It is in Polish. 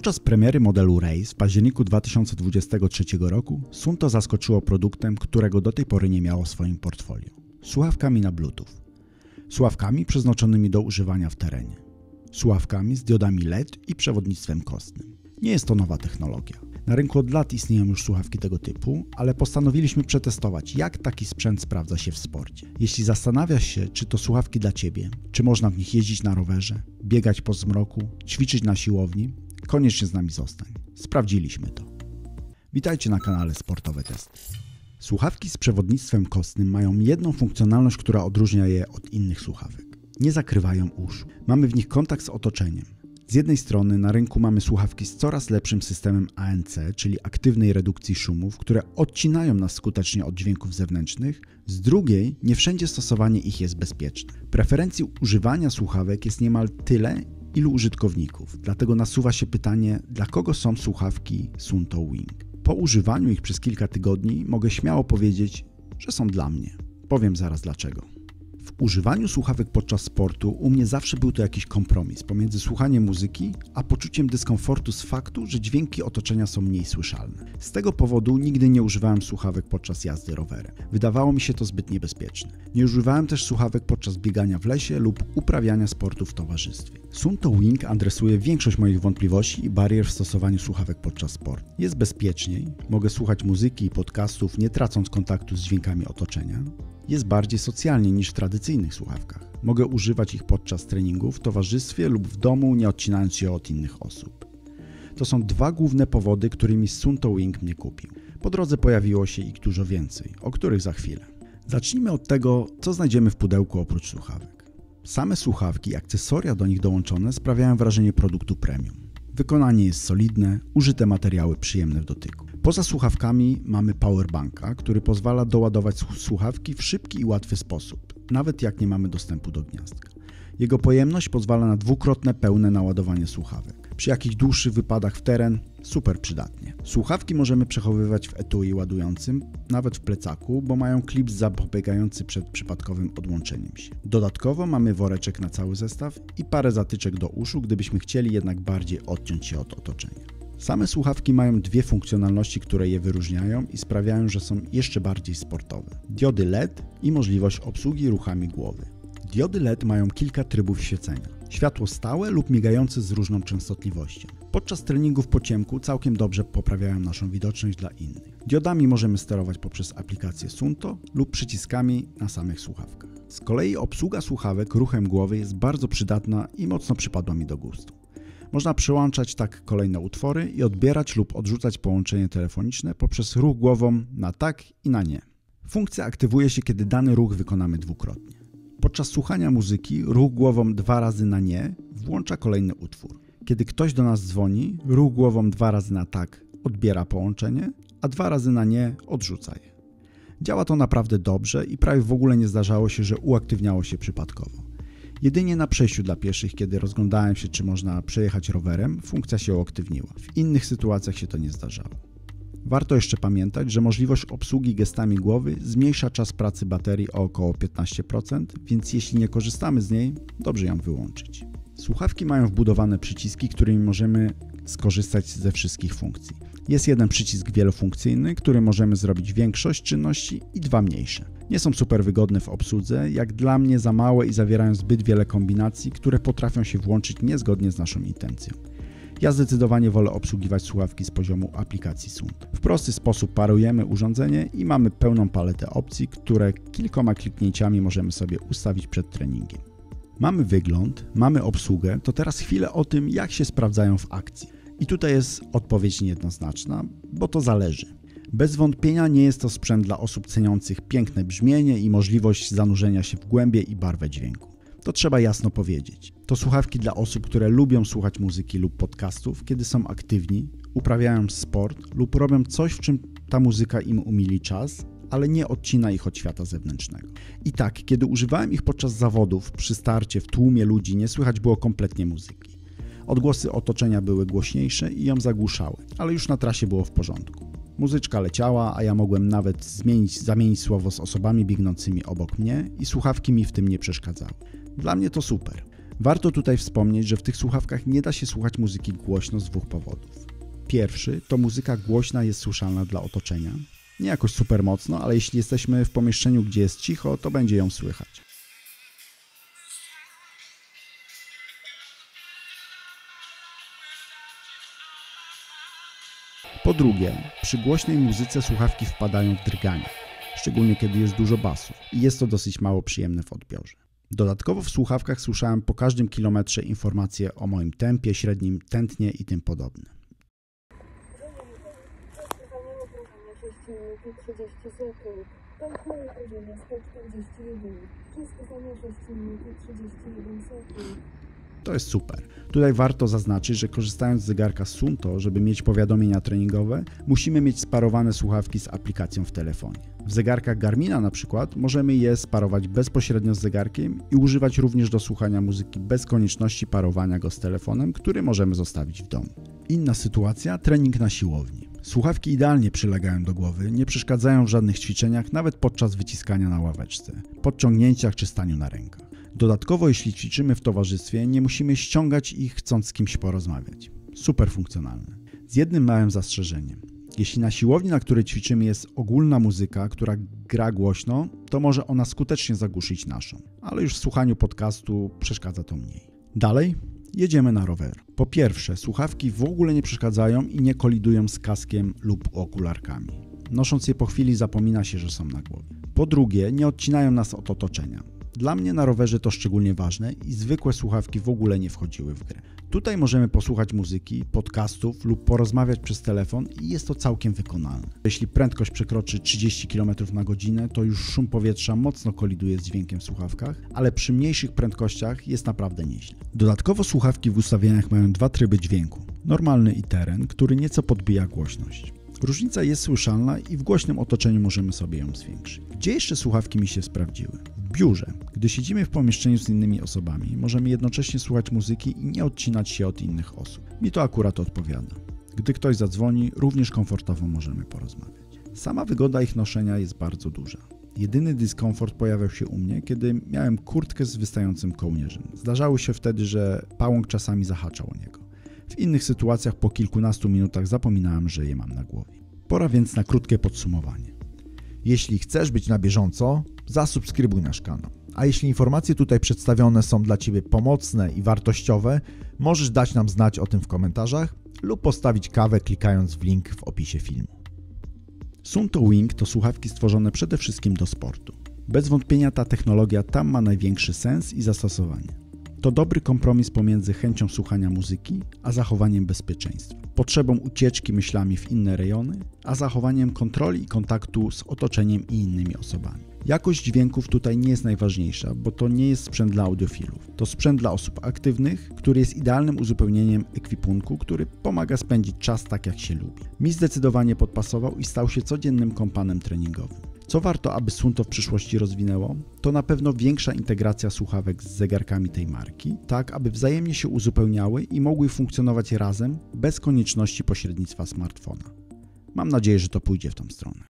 Podczas premiery modelu Race w październiku 2023 roku Suunto zaskoczyło produktem, którego do tej pory nie miało w swoim portfolio. Słuchawkami na Bluetooth. Słuchawkami przeznaczonymi do używania w terenie. Słuchawkami z diodami LED i przewodnictwem kostnym. Nie jest to nowa technologia. Na rynku od lat istnieją już słuchawki tego typu, ale postanowiliśmy przetestować, jak taki sprzęt sprawdza się w sporcie. Jeśli zastanawiasz się, czy to słuchawki dla Ciebie, czy można w nich jeździć na rowerze, biegać po zmroku, ćwiczyć na siłowni, koniecznie z nami zostań. Sprawdziliśmy to. Witajcie na kanale Sportowe Testy. Słuchawki z przewodnictwem kostnym mają jedną funkcjonalność, która odróżnia je od innych słuchawek. Nie zakrywają uszu. Mamy w nich kontakt z otoczeniem. Z jednej strony na rynku mamy słuchawki z coraz lepszym systemem ANC, czyli aktywnej redukcji szumów, które odcinają nas skutecznie od dźwięków zewnętrznych. Z drugiej, nie wszędzie stosowanie ich jest bezpieczne. Preferencji używania słuchawek jest niemal tyle, ilu użytkowników. Dlatego nasuwa się pytanie, dla kogo są słuchawki Suunto Wing? Po używaniu ich przez kilka tygodni mogę śmiało powiedzieć, że są dla mnie. Powiem zaraz dlaczego. W używaniu słuchawek podczas sportu u mnie zawsze był to jakiś kompromis pomiędzy słuchaniem muzyki, a poczuciem dyskomfortu z faktu, że dźwięki otoczenia są mniej słyszalne. Z tego powodu nigdy nie używałem słuchawek podczas jazdy rowerem. Wydawało mi się to zbyt niebezpieczne. Nie używałem też słuchawek podczas biegania w lesie lub uprawiania sportu w towarzystwie. Suunto Wing adresuje większość moich wątpliwości i barier w stosowaniu słuchawek podczas sportu. Jest bezpieczniej, mogę słuchać muzyki i podcastów, nie tracąc kontaktu z dźwiękami otoczenia. Jest bardziej socjalnie niż w tradycyjnych słuchawkach. Mogę używać ich podczas treningu, w towarzystwie lub w domu, nie odcinając się od innych osób. To są dwa główne powody, którymi Suunto Wing mnie kupił. Po drodze pojawiło się ich dużo więcej, o których za chwilę. Zacznijmy od tego, co znajdziemy w pudełku oprócz słuchawek. Same słuchawki i akcesoria do nich dołączone sprawiają wrażenie produktu premium. Wykonanie jest solidne, użyte materiały przyjemne w dotyku. Poza słuchawkami mamy powerbanka, który pozwala doładować słuchawki w szybki i łatwy sposób, nawet jak nie mamy dostępu do gniazdka. Jego pojemność pozwala na dwukrotne pełne naładowanie słuchawek. Przy jakichś dłuższych wypadach w teren super przydatnie. Słuchawki możemy przechowywać w etui ładującym, nawet w plecaku, bo mają klips zapobiegający przed przypadkowym odłączeniem się. Dodatkowo mamy woreczek na cały zestaw i parę zatyczek do uszu, gdybyśmy chcieli jednak bardziej odciąć się od otoczenia. Same słuchawki mają dwie funkcjonalności, które je wyróżniają i sprawiają, że są jeszcze bardziej sportowe. Diody LED i możliwość obsługi ruchami głowy. Diody LED mają kilka trybów świecenia. Światło stałe lub migające z różną częstotliwością. Podczas treningów po ciemku całkiem dobrze poprawiają naszą widoczność dla innych. Diodami możemy sterować poprzez aplikację Suunto lub przyciskami na samych słuchawkach. Z kolei obsługa słuchawek ruchem głowy jest bardzo przydatna i mocno przypadła mi do gustu. Można przełączać tak kolejne utwory i odbierać lub odrzucać połączenie telefoniczne poprzez ruch głową na tak i na nie. Funkcja aktywuje się, kiedy dany ruch wykonamy dwukrotnie. Podczas słuchania muzyki ruch głową 2 razy na nie włącza kolejny utwór. Kiedy ktoś do nas dzwoni, ruch głową 2 razy na tak odbiera połączenie, a 2 razy na nie odrzuca je. Działa to naprawdę dobrze i prawie w ogóle nie zdarzało się, że uaktywniało się przypadkowo. Jedynie na przejściu dla pieszych, kiedy rozglądałem się, czy można przejechać rowerem, funkcja się uaktywniła. W innych sytuacjach się to nie zdarzało. Warto jeszcze pamiętać, że możliwość obsługi gestami głowy zmniejsza czas pracy baterii o około 15%, więc jeśli nie korzystamy z niej, dobrze ją wyłączyć. Słuchawki mają wbudowane przyciski, którymi możemy skorzystać ze wszystkich funkcji. Jest jeden przycisk wielofunkcyjny, który możemy zrobić większość czynności i 2 mniejsze. Nie są super wygodne w obsłudze, jak dla mnie za małe i zawierają zbyt wiele kombinacji, które potrafią się włączyć niezgodnie z naszą intencją. Ja zdecydowanie wolę obsługiwać słuchawki z poziomu aplikacji Suunto. W prosty sposób parujemy urządzenie i mamy pełną paletę opcji, które kilkoma kliknięciami możemy sobie ustawić przed treningiem. Mamy wygląd, mamy obsługę, to teraz chwilę o tym, jak się sprawdzają w akcji. I tutaj jest odpowiedź niejednoznaczna, bo to zależy. Bez wątpienia nie jest to sprzęt dla osób ceniących piękne brzmienie i możliwość zanurzenia się w głębie i barwę dźwięku. To trzeba jasno powiedzieć. To słuchawki dla osób, które lubią słuchać muzyki lub podcastów, kiedy są aktywni, uprawiają sport lub robią coś, w czym ta muzyka im umili czas, ale nie odcina ich od świata zewnętrznego. I tak, kiedy używałem ich podczas zawodów, przy starcie, w tłumie ludzi, nie słychać było kompletnie muzyki. Odgłosy otoczenia były głośniejsze i ją zagłuszały, ale już na trasie było w porządku. Muzyczka leciała, a ja mogłem nawet zamienić słowo z osobami biegnącymi obok mnie i słuchawki mi w tym nie przeszkadzały. Dla mnie to super. Warto tutaj wspomnieć, że w tych słuchawkach nie da się słuchać muzyki głośno z dwóch powodów. Pierwszy to muzyka głośna jest słyszalna dla otoczenia. Nie jakoś super mocno, ale jeśli jesteśmy w pomieszczeniu, gdzie jest cicho, to będzie ją słychać. Po drugie, przy głośnej muzyce słuchawki wpadają w drganie, szczególnie kiedy jest dużo basów i jest to dosyć mało przyjemne w odbiorze. Dodatkowo w słuchawkach słyszałem po każdym kilometrze informacje o moim tempie, średnim tętnie i tym podobne. To jest super. Tutaj warto zaznaczyć, że korzystając z zegarka Suunto, żeby mieć powiadomienia treningowe, musimy mieć sparowane słuchawki z aplikacją w telefonie. W zegarkach Garmina na przykład możemy je sparować bezpośrednio z zegarkiem i używać również do słuchania muzyki bez konieczności parowania go z telefonem, który możemy zostawić w domu. Inna sytuacja, trening na siłowni. Słuchawki idealnie przylegają do głowy, nie przeszkadzają w żadnych ćwiczeniach, nawet podczas wyciskania na ławeczce, podciągnięciach czy staniu na rękach. Dodatkowo, jeśli ćwiczymy w towarzystwie, nie musimy ściągać ich, chcąc z kimś porozmawiać. Super funkcjonalne. Z jednym małym zastrzeżeniem. Jeśli na siłowni, na której ćwiczymy, jest ogólna muzyka, która gra głośno, to może ona skutecznie zagłuszyć naszą, ale już w słuchaniu podcastu przeszkadza to mniej. Dalej jedziemy na rower. Po pierwsze, słuchawki w ogóle nie przeszkadzają i nie kolidują z kaskiem lub okularkami. Nosząc je po chwili zapomina się, że są na głowie. Po drugie, nie odcinają nas od otoczenia. Dla mnie na rowerze to szczególnie ważne i zwykłe słuchawki w ogóle nie wchodziły w grę. Tutaj możemy posłuchać muzyki, podcastów lub porozmawiać przez telefon i jest to całkiem wykonalne. Jeśli prędkość przekroczy 30 km/h, to już szum powietrza mocno koliduje z dźwiękiem w słuchawkach, ale przy mniejszych prędkościach jest naprawdę nieźle. Dodatkowo słuchawki w ustawieniach mają dwa tryby dźwięku. Normalny i teren, który nieco podbija głośność. Różnica jest słyszalna i w głośnym otoczeniu możemy sobie ją zwiększyć. Gdzie jeszcze słuchawki mi się sprawdziły? W biurze. Gdy siedzimy w pomieszczeniu z innymi osobami, możemy jednocześnie słuchać muzyki i nie odcinać się od innych osób. Mi to akurat odpowiada. Gdy ktoś zadzwoni, również komfortowo możemy porozmawiać. Sama wygoda ich noszenia jest bardzo duża. Jedyny dyskomfort pojawiał się u mnie, kiedy miałem kurtkę z wystającym kołnierzem. Zdarzało się wtedy, że pałąk czasami zahaczał o niego. W innych sytuacjach po kilkunastu minutach zapominałem, że je mam na głowie. Pora więc na krótkie podsumowanie. Jeśli chcesz być na bieżąco, zasubskrybuj nasz kanał. A jeśli informacje tutaj przedstawione są dla Ciebie pomocne i wartościowe, możesz dać nam znać o tym w komentarzach lub postawić kawę klikając w link w opisie filmu. Suunto Wing to słuchawki stworzone przede wszystkim do sportu. Bez wątpienia ta technologia tam ma największy sens i zastosowanie. To dobry kompromis pomiędzy chęcią słuchania muzyki, a zachowaniem bezpieczeństwa. Potrzebą ucieczki myślami w inne rejony, a zachowaniem kontroli i kontaktu z otoczeniem i innymi osobami. Jakość dźwięków tutaj nie jest najważniejsza, bo to nie jest sprzęt dla audiofilów. To sprzęt dla osób aktywnych, który jest idealnym uzupełnieniem ekwipunku, który pomaga spędzić czas tak jak się lubi. Mi zdecydowanie podpasował i stał się codziennym kompanem treningowym. Co warto, aby Suunto w przyszłości rozwinęło? To na pewno większa integracja słuchawek z zegarkami tej marki, tak aby wzajemnie się uzupełniały i mogły funkcjonować razem bez konieczności pośrednictwa smartfona. Mam nadzieję, że to pójdzie w tą stronę.